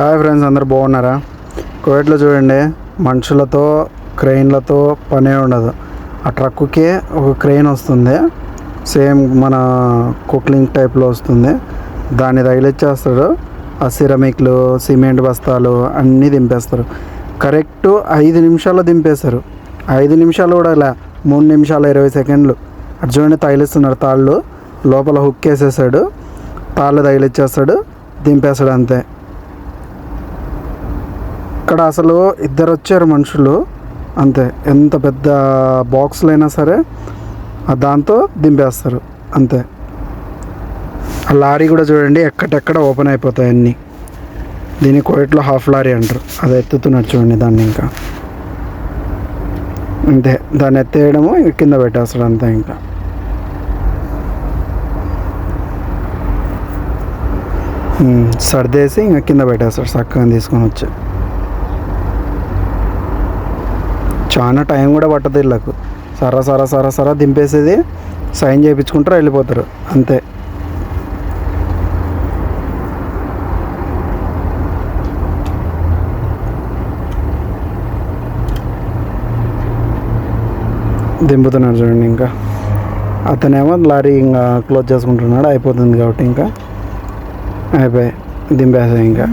Hi friends, అందరు బాగున్నారా? కువైట్లో చూడండి, మనుషులతో క్రెయిన్లతో పనే ఉండదు. ఆ ట్రక్కుకి ఒక క్రెయిన్ వస్తుంది, సేమ్ మన కుక్లింగ్ టైప్లో వస్తుంది. దాన్ని తగిలిచ్చేస్తాడు. ఆ సిరమిక్లు, సిమెంట్ బస్తాలు అన్నీ దింపేస్తారు. కరెక్ట్ 5 నిమిషాల్లో దింపేస్తారు. 5 నిమిషాలు కూడా ఇలా 3 నిమిషాల 20 సెకండ్లు. అటు చూడండి, తగిలిస్తున్నారు తాళ్ళు. లోపల హుక్ వేసేసాడు, తాళ్ళు తగిలిచ్చేస్తాడు, దింపేస్తాడు అంతే. ఇక్కడ అసలు ఇద్దరు వచ్చారు మనుషులు అంతే. ఎంత పెద్ద బాక్సులు అయినా సరే దాంతో దింపేస్తారు అంతే. ఆ లారీ కూడా చూడండి, ఎక్కడెక్కడ ఓపెన్ అయిపోతాయి అన్నీ. దీన్ని కువైట్లో హాఫ్ లారీ అంటారు. అది ఎత్తుతున్నారు చూడండి దాన్ని. ఇంకా అంతే, దాన్ని ఎత్తేయడము, ఇంక కింద పెట్టేస్తాడు అంతే. ఇంకా సర్దేసి ఇంకా కింద పెట్టేస్తాడు చక్కగా తీసుకొని వచ్చి. చాలా టైం కూడా పట్టదు వీళ్ళకు. సరా దింపేసేది, సైన్ చేయించుకుంటారు, వెళ్ళిపోతారు అంతే. దింపుతున్నారు చూడండి. ఇంకా అతనేమో లారీ ఇంకా క్లోజ్ చేసుకుంటున్నాడు, అయిపోతుంది కాబట్టి ఇంకా అయిపోయి దింపేసాయి. ఇంకా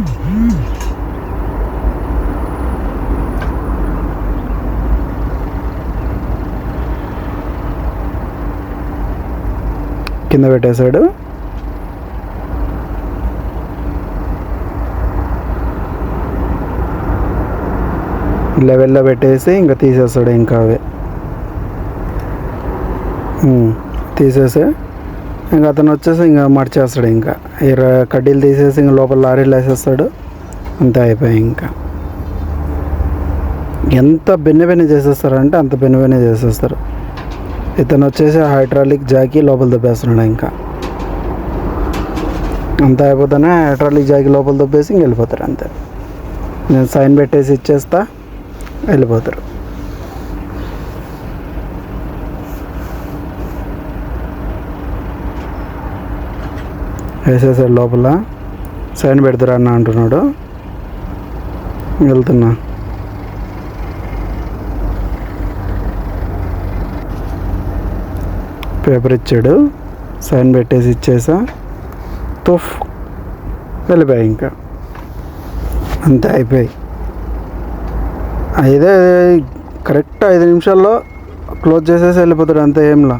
కింద పెట్టేశాడు. లెవెల్లో పెట్టేసి ఇంకా తీసేస్తాడు. ఇంకా అవే తీసేసి ఇంకా అతను వచ్చేసి ఇంకా మడిచేస్తాడు. ఇంకా కడ్డీలు తీసేసి ఇంకా లోపల లారీలు వేసేస్తాడు అంతే, అయిపోయాయి. ఇంకా ఎంత బెన్నె చేసేస్తారంటే అంత బెన్నె చేసేస్తారు. ఇతను వచ్చేసి హైడ్రాలిక్ జాకీ లోపల దొబ్బేస్తున్నాడు. ఇంకా అంతా అయిపోతానే హైడ్రాలిక్ జాకీ లోపల దొబ్బేసి ఇంక వెళ్ళిపోతారు అంతే. నేను సైన్ పెట్టేసి ఇచ్చేస్తా, వెళ్ళిపోతారు. వేసేసాడు లోపల. సైన్ పెడతారా అన్న అంటున్నాడు. వెళ్తున్నా. పేపర్ ఇచ్చాడు, సైన్ పెట్టేసి ఇచ్చేసా, తుఫ్ వెళ్ళిపోయాయి. ఇంకా అంతే, అయిపోయాయి. అదే కరెక్ట్ 5 నిమిషాల్లో క్లోజ్ చేసేసి వెళ్ళిపోతాడు అంతే. ఏంలా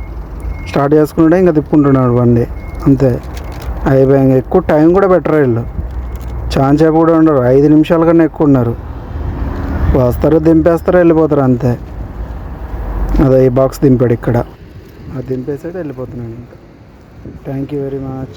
స్టార్ట్ చేసుకుంటే ఇంకా తిప్పుకుంటున్నాడు బండి అంతే, అయిపోయాయి. ఇంకా ఎక్కువ టైం కూడా పెట్టరు వీళ్ళు, చాలాసేపు కూడా ఉండరు. 5 నిమిషాల కన్నా ఎక్కువ ఉన్నారు. వస్తారు, దింపేస్తారు, వెళ్ళిపోతారు అంతే. అదే ఈ బాక్స్ దింపాడు ఇక్కడ, అది దింపేసాడు, వెళ్ళిపోతున్నాడు. ఇంకా థ్యాంక్ యూ వెరీ మచ్.